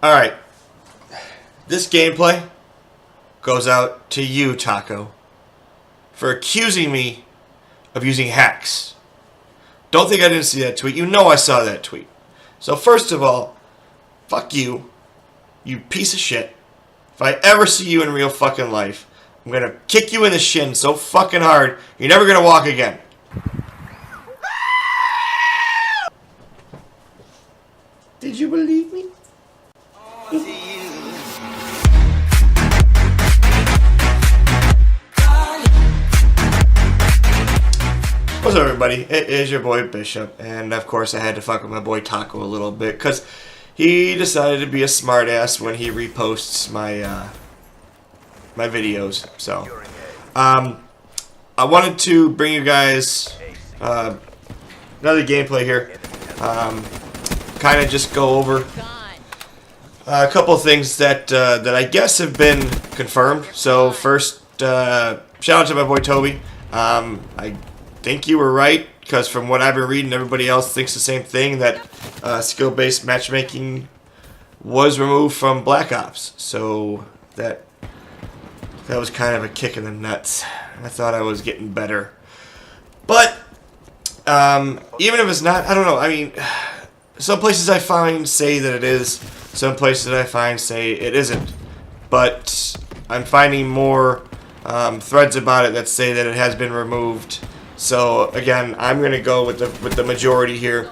Alright. This gameplay goes out to you, Taco, for accusing me of using hacks. Don't think I didn't see that tweet. You know I saw that tweet. So first of all, fuck you, you piece of shit. If I ever see you in real fucking life, I'm gonna kick you in the shin so fucking hard, you're never gonna walk again. Did you believe me? What's up, everybody? It is your boy Bishop, and of course I had to fuck with my boy Taco a little bit because he decided to be a smartass when he reposts my my videos. So I wanted to bring you guys another gameplay here. Kind of just go over a couple of things that that I guess have been confirmed. So first, shout out to my boy Toby. I think you were right, because from what I've been reading, everybody else thinks the same thing, that skill-based matchmaking was removed from Black Ops. So that was kind of a kick in the nuts. I thought I was getting better, but even if it's not, I don't know. I mean, some places I find say that it is, some places I find say it isn't, but I'm finding more threads about it that say that it has been removed. So again, I'm gonna go with the majority here.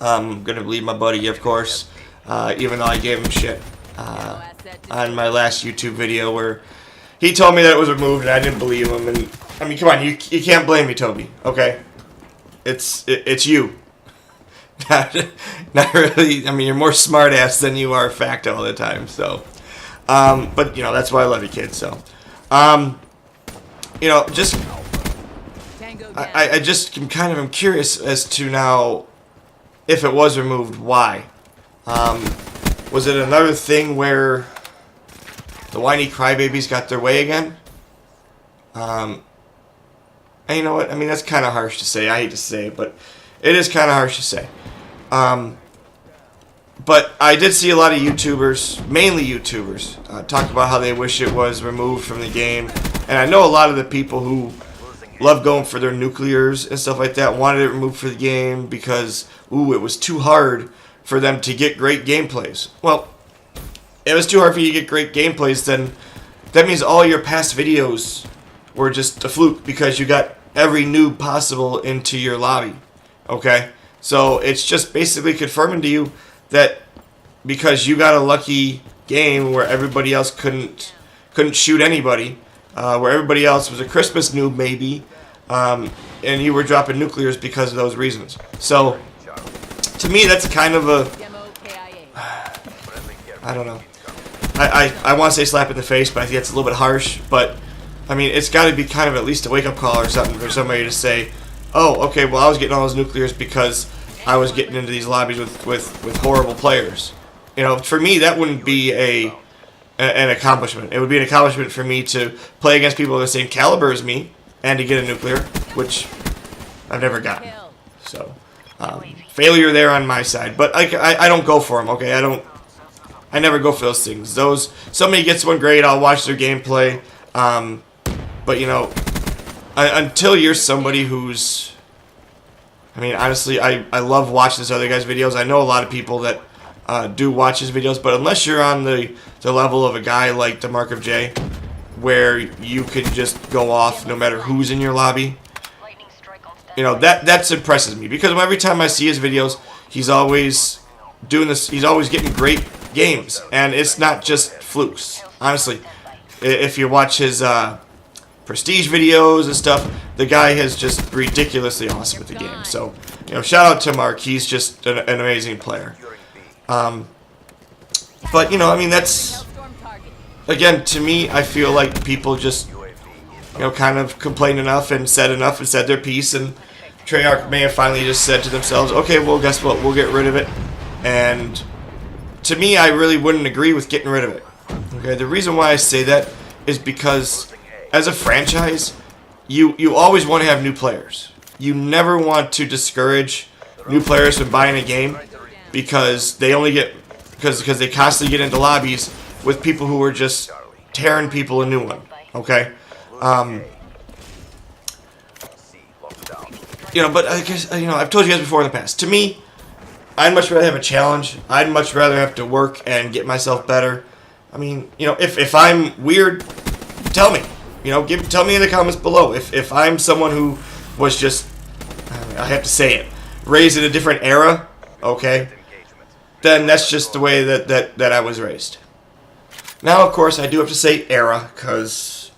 I'm gonna believe my buddy, of course, even though I gave him shit on my last YouTube video where he told me that it was removed and I didn't believe him. And I mean, come on, you can't blame me, Toby. Okay, it's you. Not really. I mean, you're more smartass than you are fact all the time. So, but you know, that's why I love you, kids. So, you know, just. I just am curious as to now, if it was removed, why? Was it another thing where the whiny crybabies got their way again? And you know what? I mean, that's kind of harsh to say. I hate to say it, but it is kind of harsh to say. But I did see a lot of YouTubers, mainly YouTubers, talk about how they wish it was removed from the game. And I know a lot of the people who love going for their nuclears and stuff like that wanted it removed for the game because, ooh, it was too hard for them to get great gameplays. Well, if it was too hard for you to get great gameplays, then that means all your past videos were just a fluke because you got every noob possible into your lobby. Okay? So it's just basically confirming to you that because you got a lucky game where everybody else couldn't shoot anybody, where everybody else was a Christmas noob maybe, and you were dropping nuclears because of those reasons. So, to me, that's kind of a, I don't know. I want to say slap in the face, but I think that's a little bit harsh. But, I mean, it's got to be kind of at least a wake-up call or something for somebody to say, oh, okay, well, I was getting all those nuclears because I was getting into these lobbies with horrible players. You know, for me, that wouldn't be an accomplishment. It would be an accomplishment for me to play against people of the same caliber as me and to get a nuclear, which I've never gotten. So, failure there on my side. But I don't go for them, okay? I never go for those things. Somebody gets one great, I'll watch their gameplay. But, you know, until you're somebody who's, I mean, honestly, I love watching this other guy's videos. I know a lot of people that do watch his videos, but unless you're on the level of a guy like the Mark of J, where you can just go off no matter who's in your lobby, you know, that impresses me, because every time I see his videos, he's always doing this. He's always getting great games, and it's not just flukes. Honestly, if you watch his prestige videos and stuff, the guy is just ridiculously awesome at the game. So, you know, shout out to Mark. He's just an amazing player. But, you know, I mean, that's, again, to me, I feel like people just, you know, kind of complained enough and said their piece, and Treyarch may have finally just said to themselves, okay, well, guess what, we'll get rid of it. And to me, I really wouldn't agree with getting rid of it. Okay, the reason why I say that is because as a franchise, you always want to have new players. You never want to discourage new players from buying a game because they only get because they constantly get into lobbies with people who are just tearing people a new one. Okay. But I guess, I've told you guys before in the past. To me, I'd much rather have a challenge. I'd much rather have to work and get myself better. I mean, if I'm weird, tell me. Tell me in the comments below. If I'm someone who was just, I have to say it, raised in a different era, okay, then that's just the way that I was raised. Now, of course, I do have to say era, because,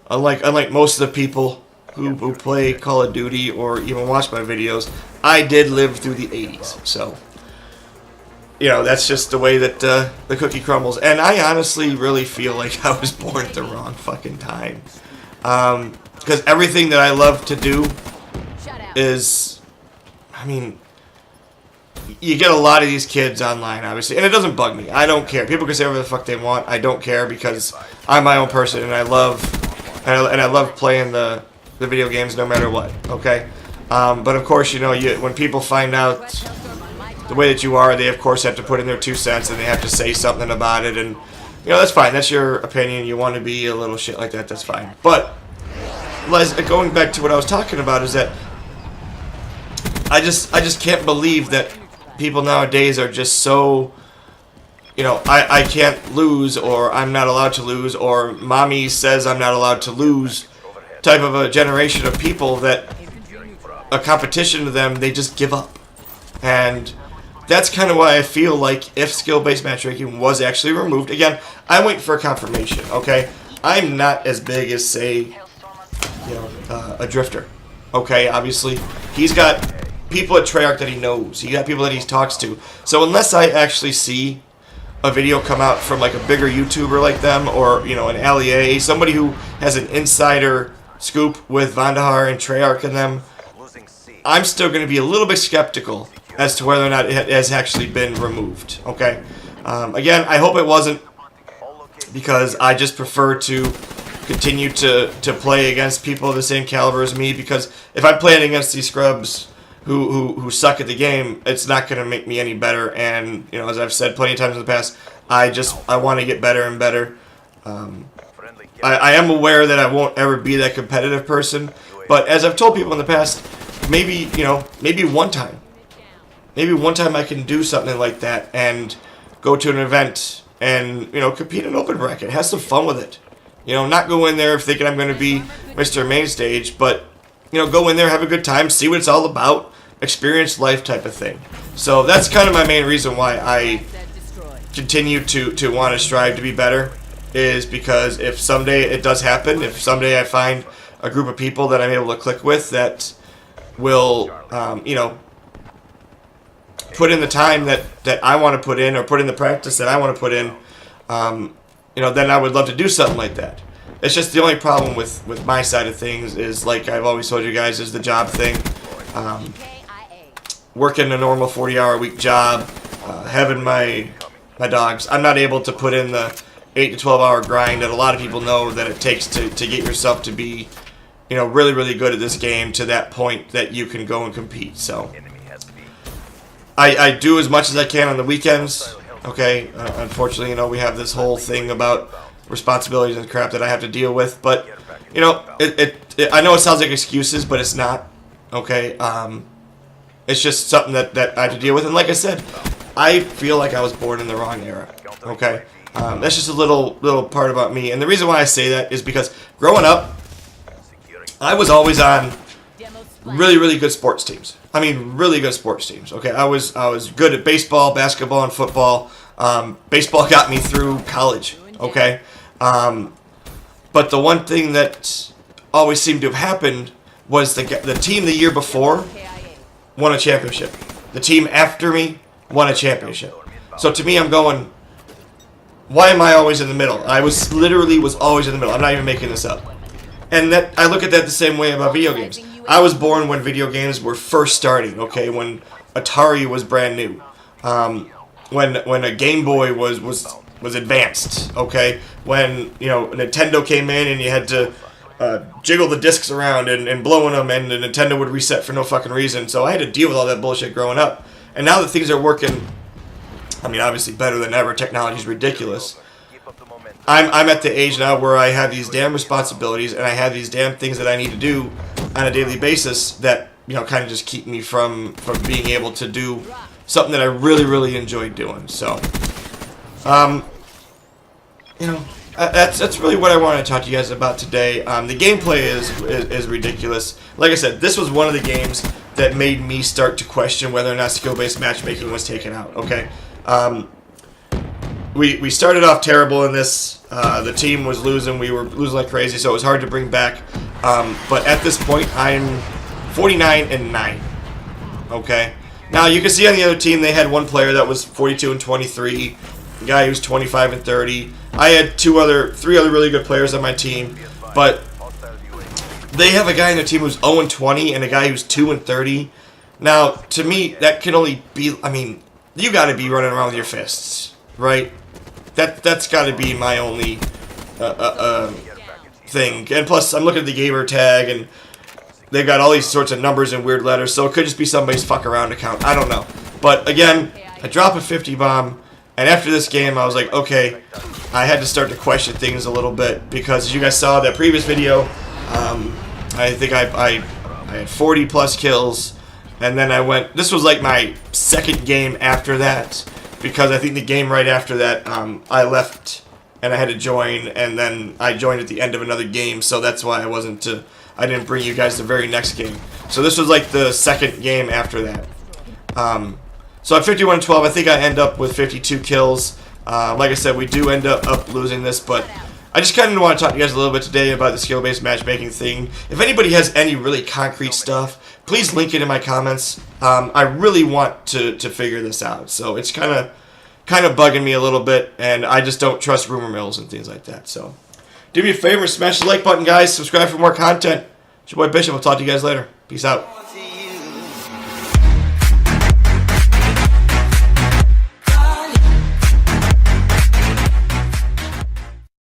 unlike most of the people who play Call of Duty or even watch my videos, I did live through the 80s. So, that's just the way that the cookie crumbles. And I honestly really feel like I was born at the wrong fucking time. Because everything that I love to do is, you get a lot of these kids online, obviously, and it doesn't bug me. I don't care. People can say whatever the fuck they want. I don't care, because I'm my own person, and I love playing the video games no matter what. Okay, but of course, when people find out the way that you are, they of course have to put in their 2 cents, and they have to say something about it, and that's fine. That's your opinion. You want to be a little shit like that. That's fine. But going back to what I was talking about is that I just can't believe that people nowadays are just so, I can't lose, or I'm not allowed to lose, or mommy says I'm not allowed to lose, type of a generation of people that a competition to them, they just give up. And that's kind of why I feel like if skill-based matchmaking was actually removed, again, I'm waiting for a confirmation, okay? I'm not as big as, say, a drifter, okay? Obviously, he's got people at Treyarch that he knows. He got people that he talks to. So unless I actually see a video come out from like a bigger YouTuber like them, or an Allier, somebody who has an insider scoop with Vandahar and Treyarch and them, I'm still going to be a little bit skeptical as to whether or not it has actually been removed. Okay. Again, I hope it wasn't, because I just prefer to continue to play against people of the same caliber as me, because if I'm playing against these scrubs who suck at the game, it's not going to make me any better. And as I've said plenty of times in the past, I want to get better and better. I am aware that I won't ever be that competitive person, but as I've told people in the past, maybe one time I can do something like that and go to an event and compete in an open bracket, have some fun with it. Not go in there thinking I'm going to be Mr. Main Stage, but go in there, have a good time, see what it's all about, experience life type of thing. So that's kind of my main reason why I continue to want to strive to be better, is because if someday it does happen, if someday I find a group of people that I'm able to click with that will, put in the time that I want to put in, or put in the practice that I want to put in, then I would love to do something like that. It's just the only problem with my side of things is, like I've always told you guys, is the job thing. Working a normal 40-hour-a-week job, having my dogs, I'm not able to put in the 8 to 12-hour grind that a lot of people know that it takes to get yourself to be, really, really good at this game, to that point that you can go and compete. So I do as much as I can on the weekends. Okay, unfortunately, we have this whole thing about responsibilities and crap that I have to deal with, but I know it sounds like excuses, but it's not. Okay, it's just something that I have to deal with, and like I said, I feel like I was born in the wrong era. Okay, that's just a little part about me, and the reason why I say that is because growing up, I was always on really, really good sports teams. I mean, really good sports teams. Okay, I was good at baseball, basketball, and football. Baseball got me through college. Okay, but the one thing that always seemed to have happened was the team the year before won a championship. The team after me won a championship. So to me, I'm going, why am I always in the middle? I was always in the middle. I'm not even making this up. And that I look at that the same way about video games. I was born when video games were first starting, okay, when Atari was brand new, when a Game Boy was advanced, okay, when Nintendo came in and you had to jiggle the discs around and blowing them, and the Nintendo would reset for no fucking reason. So I had to deal with all that bullshit growing up. And now that things are working I mean, obviously better than ever. Technology is ridiculous. I'm at the age now where I have these damn responsibilities and I have these damn things that I need to do on a daily basis that, you know, kind of just keep me from being able to do something that I really enjoy doing. So, you know, that's really what I wanted to talk to you guys about today. The gameplay is ridiculous. Like I said, this was one of the games that made me start to question whether or not skill-based matchmaking was taken out. Okay. We started off terrible in this. The team was losing. We were losing like crazy, so it was hard to bring back. But at this point, I'm 49-9. Okay. Now you can see on the other team they had one player that was 42-23. The guy who's 25-30. I had three other really good players on my team, but they have a guy on their team who's 0-20 and a guy who's 2-30. Now, to me, that can only be. I mean, you got to be running around with your fists, right? That's got to be my only thing. And plus, I'm looking at the gamer tag, and they've got all these sorts of numbers and weird letters, so it could just be somebody's fuck around account. I don't know. But again, I drop a 50 bomb, and after this game, I was like, okay, I had to start to question things a little bit because, as you guys saw that previous video, I think I had 40 plus kills, and then I went. This was like my second game after that. Because I think the game right after that, I left and I had to join, and then I joined at the end of another game, so that's why I didn't bring you guys the very next game. So this was like the second game after that. So at 51-12, I think I end up with 52 kills. Like I said, we do end up losing this, but I just kind of want to talk to you guys a little bit today about the skill-based matchmaking thing. If anybody has any really concrete stuff, please link it in my comments. I really want to figure this out. So it's kind of bugging me a little bit, and I just don't trust rumor mills and things like that. So do me a favor, smash the like button, guys. Subscribe for more content. It's your boy Bishop. I'll talk to you guys later. Peace out.